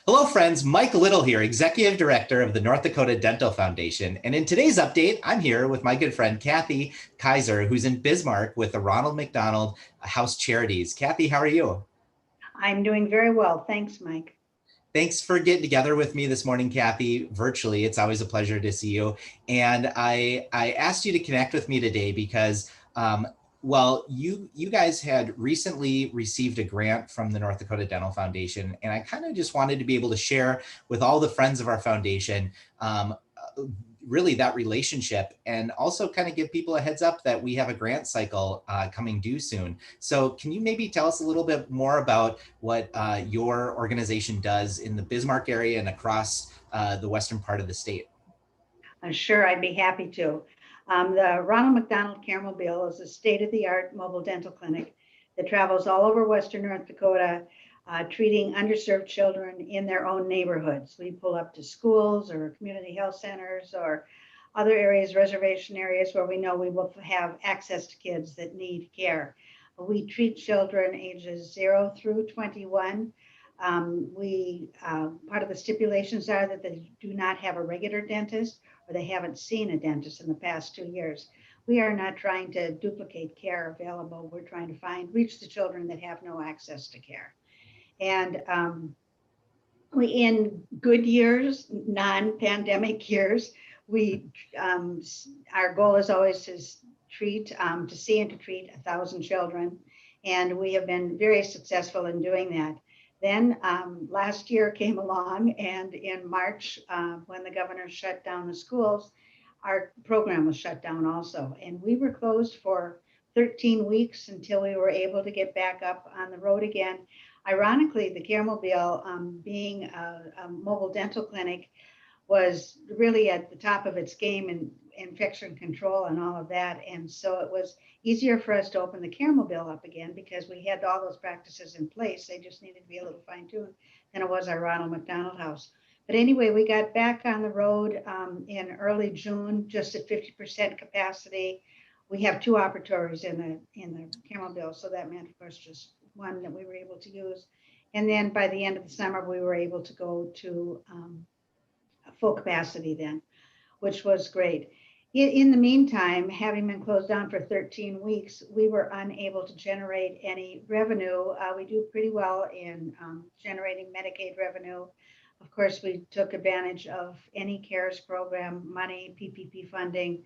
Hello, friends. Mike Little here, Executive Director of the North Dakota Dental Foundation. And in today's update, I'm here with my good friend, Kathy Keiser, who's in Bismarck with the Ronald McDonald House Charities. Kathy, how are you? I'm doing very well. Thanks, Mike. Thanks for getting together with me this morning, Kathy, virtually. It's always a pleasure to see you. And I asked you to connect with me today because, well, you guys had recently received a grant from the North Dakota Dental Foundation, and I kind of just wanted to be able to share with all the friends of our foundation really that relationship, and also kind of give people a heads up that we have a grant cycle coming due soon. So can you maybe tell us a little bit more about what your organization does in the Bismarck area and across the western part of the state? Sure, I'd be happy to. The Ronald McDonald Caremobile is a state-of-the-art mobile dental clinic that travels all over Western North Dakota, treating underserved children in their own neighborhoods. We pull up to schools or community health centers or other areas, reservation areas where we know we will have access to kids that need care. We treat children ages 0 through 21. Part of the stipulations are that they do not have a regular dentist or they haven't seen a dentist in the past 2 years. We are not trying to duplicate care available. We're trying to reach the children that have no access to care. And we, in good years, non-pandemic years, our goal is always to see and to treat 1,000 children. And we have been very successful in doing that. Then last year came along, and in March, when the governor shut down the schools, our program was shut down also. And we were closed for 13 weeks until we were able to get back up on the road again. Ironically, the Caremobile, being a mobile dental clinic, was really at the top of its game in infection control and all of that. And so it was easier for us to open the Caremobile up again because we had all those practices in place. They just needed to be a little fine-tuned than it was our Ronald McDonald House. But anyway, we got back on the road in early June, just at 50% capacity. We have 2 operatories in the Caremobile, so that meant, of course, just one that we were able to use. And then by the end of the summer, we were able to go to full capacity then, which was great. In the meantime, having been closed down for 13 weeks, we were unable to generate any revenue. We do pretty well in generating Medicaid revenue. Of course, we took advantage of any CARES program, money, PPP funding,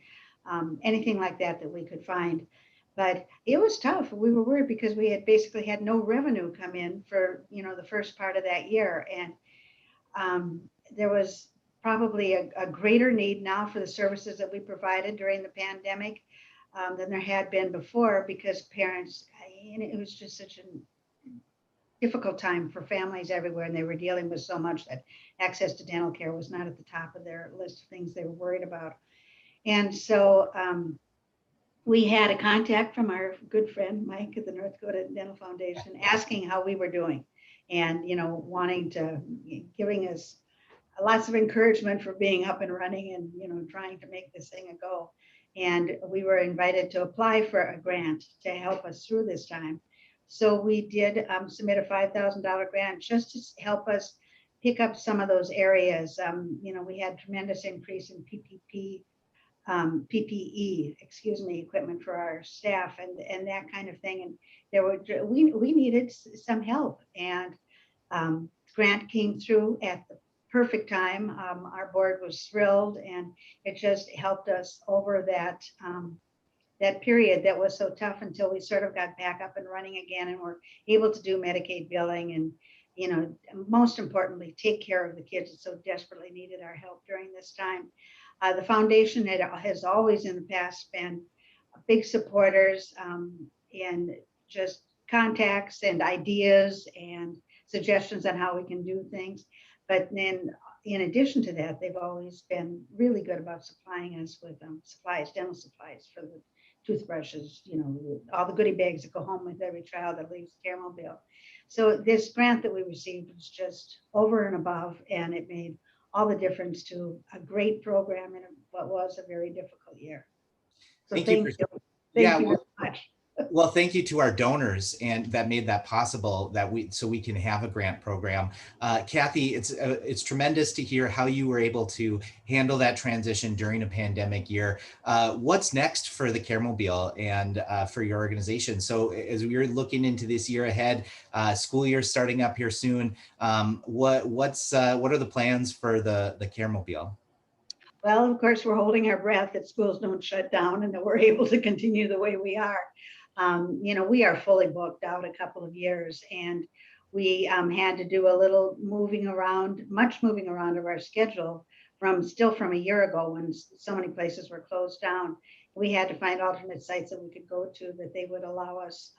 anything like that that we could find. But it was tough. We were worried because we had basically had no revenue come in for the first part of that year. And there was probably a greater need now for the services that we provided during the pandemic than there had been before, because parents, it was just such a difficult time for families everywhere, and they were dealing with so much that access to dental care was not at the top of their list of things they were worried about. And so we had a contact from our good friend Mike at the North Dakota Dental Foundation asking how we were doing, and giving us lots of encouragement for being up and running and trying to make this thing a go. And we were invited to apply for a grant to help us through this time. So we did submit a $5,000 grant just to help us pick up some of those areas. We had tremendous increase in PPE, equipment for our staff and that kind of thing. And we needed some help, and grant came through at the perfect time. Our board was thrilled, and it just helped us over that period that was so tough until we sort of got back up and running again and were able to do Medicaid billing and, most importantly, take care of the kids that so desperately needed our help during this time. The foundation has always in the past been big supporters and just contacts and ideas and suggestions on how we can do things. But then in addition to that, they've always been really good about supplying us with supplies, dental supplies for the toothbrushes, all the goodie bags that go home with every child that leaves Caremobile. So this grant that we received was just over and above, and it made all the difference to a great program in what was a very difficult year. So Thank you. thank you. Yeah, Thank you very much. Well, thank you to our donors and that made that possible so we can have a grant program. Kathy, it's tremendous to hear how you were able to handle that transition during a pandemic year. What's next for the Caremobile and for your organization? So as we're looking into this year ahead, school year starting up here soon, what are the plans for the Caremobile? Well, of course, we're holding our breath that schools don't shut down and that we're able to continue the way we are. We are fully booked out a couple of years, and we had to do a little moving around, much moving around of our schedule from a year ago when so many places were closed down. We had to find alternate sites that we could go to that they would allow us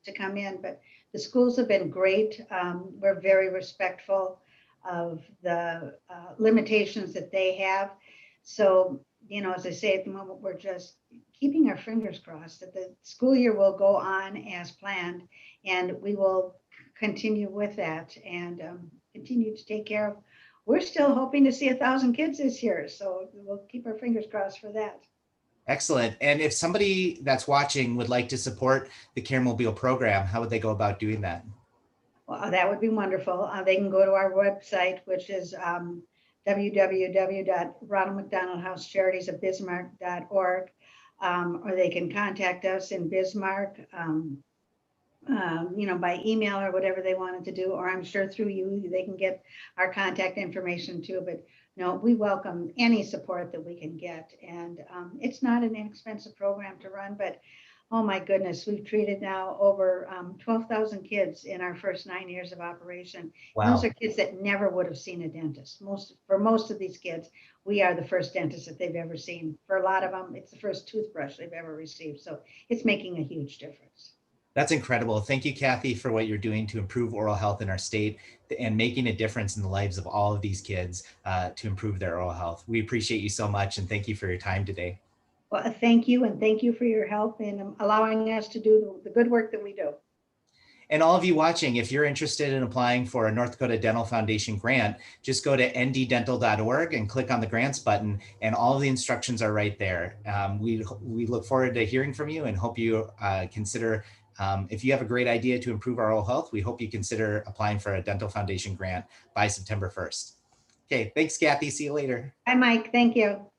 to come in. But the schools have been great. We're very respectful of the limitations that they have. So, as I say, at the moment, we're just keeping our fingers crossed that the school year will go on as planned, and we will continue with that and continue to take care of. We're still hoping to see 1,000 kids this year, so we'll keep our fingers crossed for that. Excellent. And if somebody that's watching would like to support the Caremobile program, how would they go about doing that? Well, that would be wonderful. They can go to our website, which is www.ronaldmcdonaldhousecharities.bismarck.org, or they can contact us in Bismarck, by email or whatever they wanted to do, or I'm sure through you, they can get our contact information too. But no, we welcome any support that we can get. And it's not an inexpensive program to run, but oh my goodness, we've treated now over 12,000 kids in our first 9 years of operation. And those Wow. are kids that never would have seen a dentist. For most of these kids, we are the first dentist that they've ever seen. For a lot of them, it's the first toothbrush they've ever received. So it's making a huge difference. That's incredible. Thank you, Kathy, for what you're doing to improve oral health in our state and making a difference in the lives of all of these kids to improve their oral health. We appreciate you so much and thank you for your time today. Well, thank you, and thank you for your help in allowing us to do the good work that we do. And all of you watching, if you're interested in applying for a North Dakota Dental Foundation grant, just go to nddental.org and click on the grants button, and all of the instructions are right there. We look forward to hearing from you and hope you consider, if you have a great idea to improve our oral health, we hope you consider applying for a Dental Foundation grant by September 1st. Okay, thanks, Kathy. See you later. Hi, Mike. Thank you.